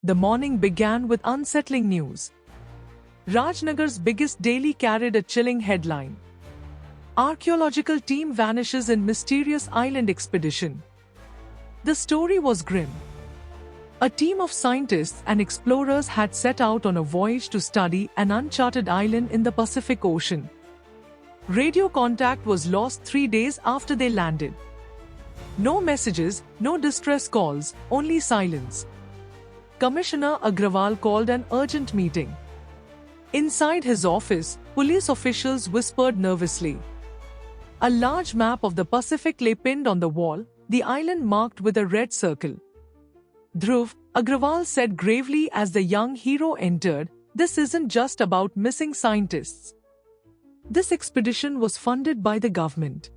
the morning began with unsettling news. Rajnagar's biggest daily carried a chilling headline. Archaeological team vanishes in mysterious island expedition. The story was grim. A team of scientists and explorers had set out on a voyage to study an uncharted island in the Pacific Ocean. Radio contact was lost 3 days after they landed. No messages, no distress calls, only silence. Commissioner Agrawal called an urgent meeting. Inside his office, police officials whispered nervously. A large map of the Pacific lay pinned on the wall, the island marked with a red circle. "Dhruv," Agrawal said gravely as the young hero entered, "this isn't just about missing scientists. This expedition was funded by the government.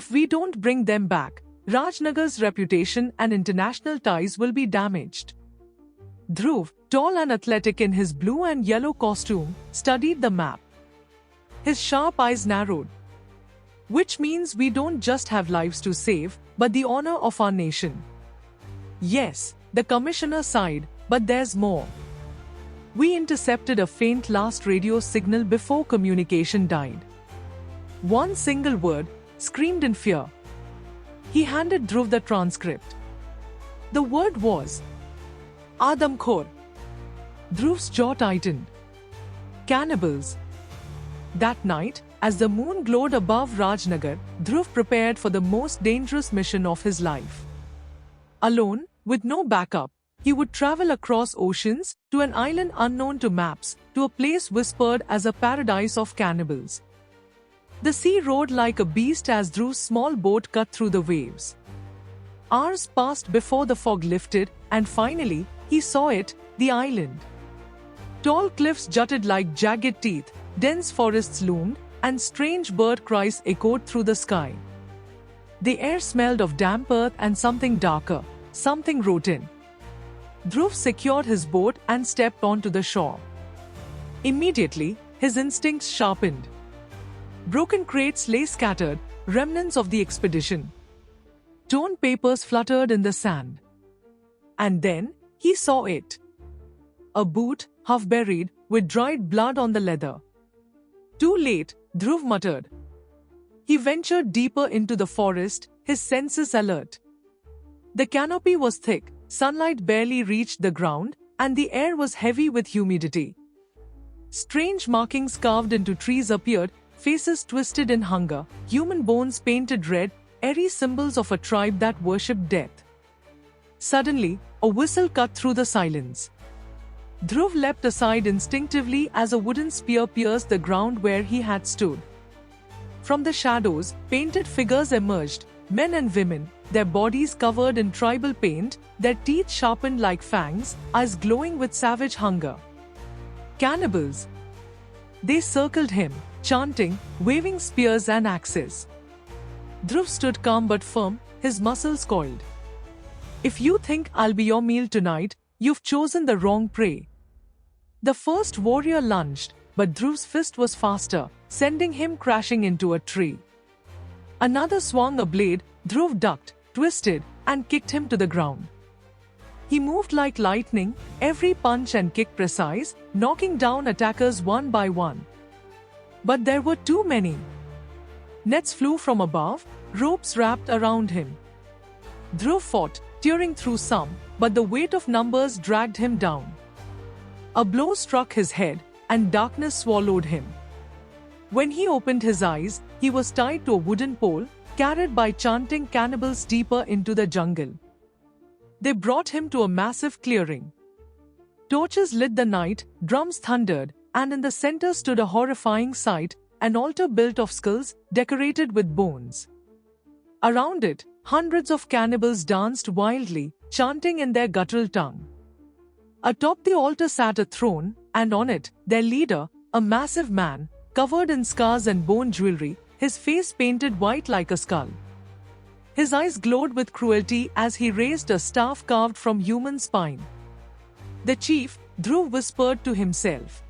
If we don't bring them back, Rajnagar's reputation and international ties will be damaged." Dhruv, tall and athletic in his blue and yellow costume, studied the map. His sharp eyes narrowed. "Which means we don't just have lives to save, but the honor of our nation." "Yes," the commissioner sighed, "but there's more. We intercepted a faint last radio signal before communication died." One single word, screamed in fear. He handed Dhruv the transcript. The word was Aadamkhoron. Dhruv's jaw tightened. Cannibals. That night, as the moon glowed above Rajnagar, Dhruv prepared for the most dangerous mission of his life. Alone, with no backup, he would travel across oceans, to an island unknown to maps, to a place whispered as a paradise of cannibals. The sea roared like a beast as Dhruv's small boat cut through the waves. Hours passed before the fog lifted, and finally, he saw it, the island. Tall cliffs jutted like jagged teeth, dense forests loomed, and strange bird cries echoed through the sky. The air smelled of damp earth and something darker, something rotten. Dhruv secured his boat and stepped onto the shore. Immediately, his instincts sharpened. Broken crates lay scattered, remnants of the expedition. Torn papers fluttered in the sand. And then, he saw it. A boot, half buried, with dried blood on the leather. "Too late," Dhruv muttered. He ventured deeper into the forest, his senses alert. The canopy was thick, sunlight barely reached the ground, and the air was heavy with humidity. Strange markings carved into trees appeared, faces twisted in hunger, human bones painted red, airy symbols of a tribe that worshipped death. Suddenly, a whistle cut through the silence. Dhruv leapt aside instinctively as a wooden spear pierced the ground where he had stood. From the shadows, painted figures emerged, men and women, their bodies covered in tribal paint, their teeth sharpened like fangs, eyes glowing with savage hunger. Cannibals. They circled him, chanting, waving spears and axes. Dhruv stood calm but firm, his muscles coiled. "If you think I'll be your meal tonight, you've chosen the wrong prey." The first warrior lunged, but Dhruv's fist was faster, sending him crashing into a tree. Another swung a blade, Dhruv ducked, twisted, and kicked him to the ground. He moved like lightning, every punch and kick precise, knocking down attackers one by one. But there were too many. Nets flew from above, ropes wrapped around him. Dhruv fought, tearing through some, but the weight of numbers dragged him down. A blow struck his head, and darkness swallowed him. When he opened his eyes, he was tied to a wooden pole, carried by chanting cannibals deeper into the jungle. They brought him to a massive clearing. Torches lit the night, drums thundered, and in the center stood a horrifying sight, an altar built of skulls, decorated with bones. Around it, hundreds of cannibals danced wildly, chanting in their guttural tongue. Atop the altar sat a throne, and on it, their leader, a massive man, covered in scars and bone jewelry, his face painted white like a skull. His eyes glowed with cruelty as he raised a staff carved from human spine. "The chief," Dhruv whispered to himself.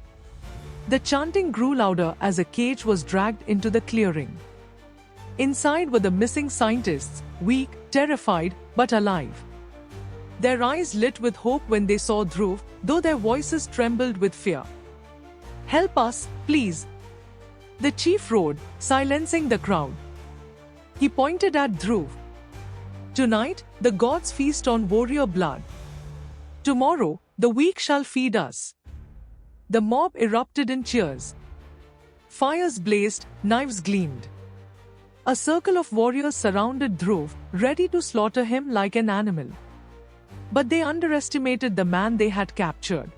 The chanting grew louder as a cage was dragged into the clearing. Inside were the missing scientists, weak, terrified, but alive. Their eyes lit with hope when they saw Dhruv, though their voices trembled with fear. "Help us, please!" the chief roared, silencing the crowd. He pointed at Dhruv. "Tonight, the gods feast on warrior blood. Tomorrow, the weak shall feed us." The mob erupted in cheers. Fires blazed, knives gleamed. A circle of warriors surrounded Dhruv, ready to slaughter him like an animal. But they underestimated the man they had captured.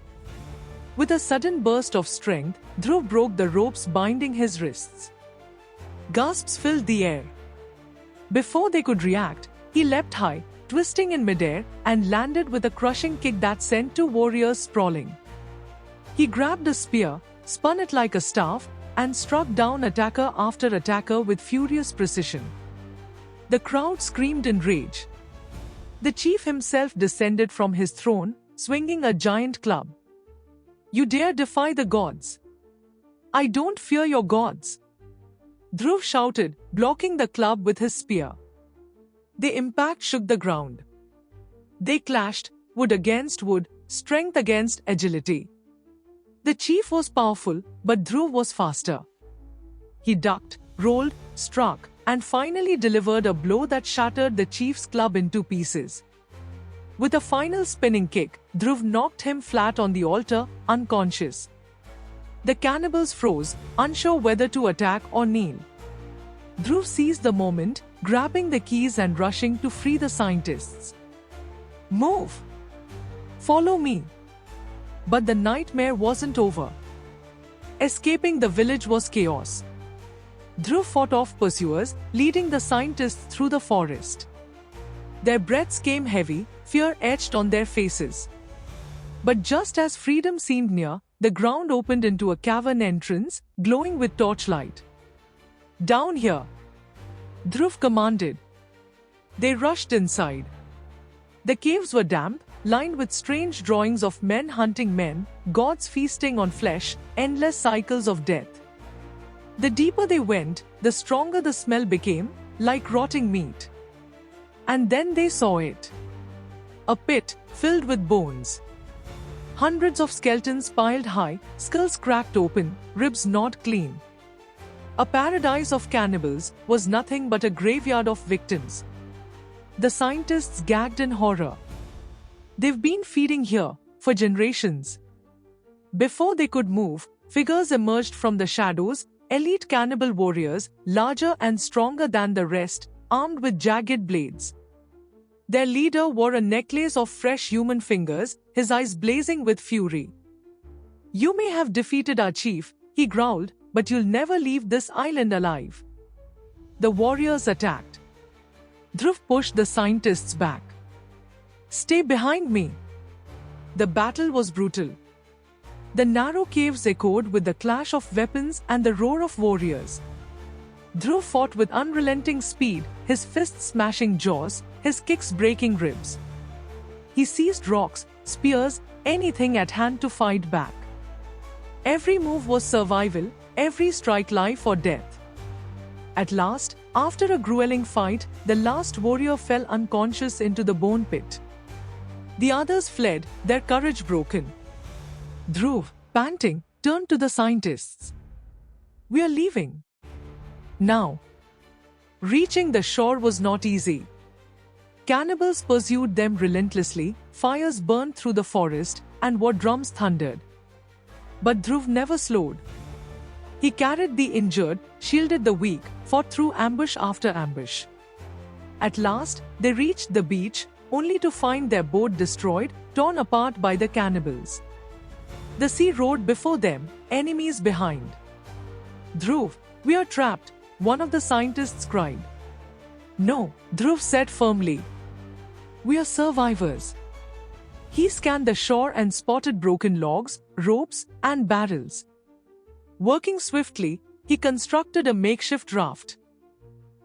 With a sudden burst of strength, Dhruv broke the ropes binding his wrists. Gasps filled the air. Before they could react, he leapt high, twisting in midair, and landed with a crushing kick that sent two warriors sprawling. He grabbed a spear, spun it like a staff, and struck down attacker after attacker with furious precision. The crowd screamed in rage. The chief himself descended from his throne, swinging a giant club. "You dare defy the gods? I don't fear your gods!" Dhruv shouted, blocking the club with his spear. The impact shook the ground. They clashed, wood against wood, strength against agility. The chief was powerful, but Dhruv was faster. He ducked, rolled, struck, and finally delivered a blow that shattered the chief's club into pieces. With a final spinning kick, Dhruv knocked him flat on the altar, unconscious. The cannibals froze, unsure whether to attack or kneel. Dhruv seized the moment, grabbing the keys and rushing to free the scientists. "Move! Follow me!" But the nightmare wasn't over. Escaping the village was chaos. Dhruv fought off pursuers, leading the scientists through the forest. Their breaths came heavy, fear etched on their faces. But just as freedom seemed near, the ground opened into a cavern entrance, glowing with torchlight. "Down here!" Dhruv commanded. They rushed inside. The caves were damp, lined with strange drawings of men hunting men, gods feasting on flesh, endless cycles of death. The deeper they went, the stronger the smell became, like rotting meat. And then they saw it. A pit, filled with bones. Hundreds of skeletons piled high, skulls cracked open, ribs gnawed clean. A paradise of cannibals was nothing but a graveyard of victims. The scientists gagged in horror. They've been feeding here for generations. Before they could move, figures emerged from the shadows, elite cannibal warriors, larger and stronger than the rest, armed with jagged blades. Their leader wore a necklace of fresh human fingers, his eyes blazing with fury. "You may have defeated our chief," he growled, "but you'll never leave this island alive." The warriors attacked. Dhruv pushed the scientists back. "Stay behind me." The battle was brutal. The narrow caves echoed with the clash of weapons and the roar of warriors. Dhruv fought with unrelenting speed, his fists smashing jaws, his kicks breaking ribs. He seized rocks, spears, anything at hand to fight back. Every move was survival, every strike life or death. At last, after a grueling fight, the last warrior fell unconscious into the bone pit. The others fled, their courage broken. Dhruv, panting, turned to the scientists. "We are leaving. Now." Reaching the shore was not easy. Cannibals pursued them relentlessly, fires burned through the forest, and war drums thundered. But Dhruv never slowed. He carried the injured, shielded the weak, fought through ambush after ambush. At last, they reached the beach, only to find their boat destroyed, torn apart by the cannibals. The sea roared before them, enemies behind. "Dhruv, we are trapped," one of the scientists cried. "No," Dhruv said firmly. "We are survivors." He scanned the shore and spotted broken logs, ropes, and barrels. Working swiftly, he constructed a makeshift raft.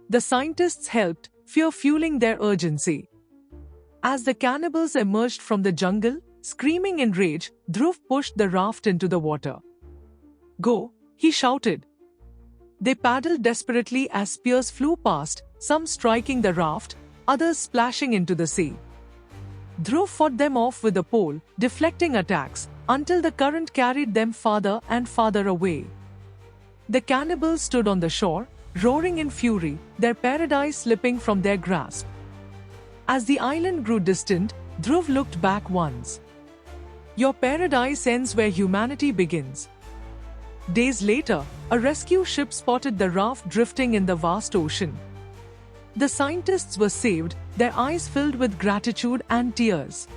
The scientists helped, fear fueling their urgency. As the cannibals emerged from the jungle, screaming in rage, Dhruv pushed the raft into the water. "Go," he shouted. They paddled desperately as spears flew past, some striking the raft, others splashing into the sea. Dhruv fought them off with a pole, deflecting attacks, until the current carried them farther and farther away. The cannibals stood on the shore, roaring in fury, their paradise slipping from their grasp. As the island grew distant, Dhruv looked back once. Your paradise ends where humanity begins. Days later, a rescue ship spotted the raft drifting in the vast ocean. The scientists were saved, their eyes filled with gratitude and tears.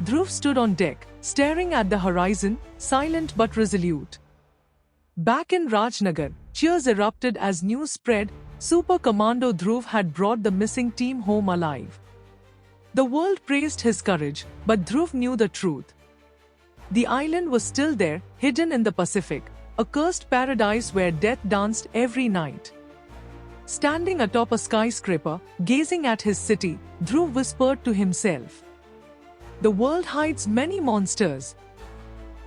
Dhruv stood on deck, staring at the horizon, silent but resolute. Back in Rajnagar, cheers erupted as news spread. Super Commando Dhruv had brought the missing team home alive. The world praised his courage, but Dhruv knew the truth. The island was still there, hidden in the Pacific, a cursed paradise where death danced every night. Standing atop a skyscraper, gazing at his city, Dhruv whispered to himself, "The world hides many monsters.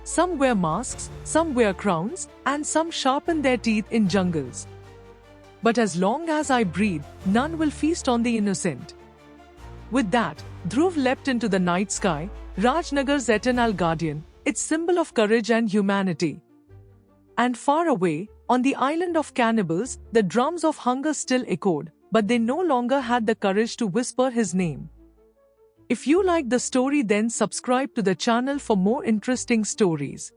Some wear masks, some wear crowns, and some sharpen their teeth in jungles. But as long as I breathe, none will feast on the innocent." With that, Dhruv leapt into the night sky, Rajnagar's eternal guardian, its symbol of courage and humanity. And far away, on the island of Cannibals, the drums of hunger still echoed, but they no longer had the courage to whisper his name. If you like the story, then subscribe to the channel for more interesting stories.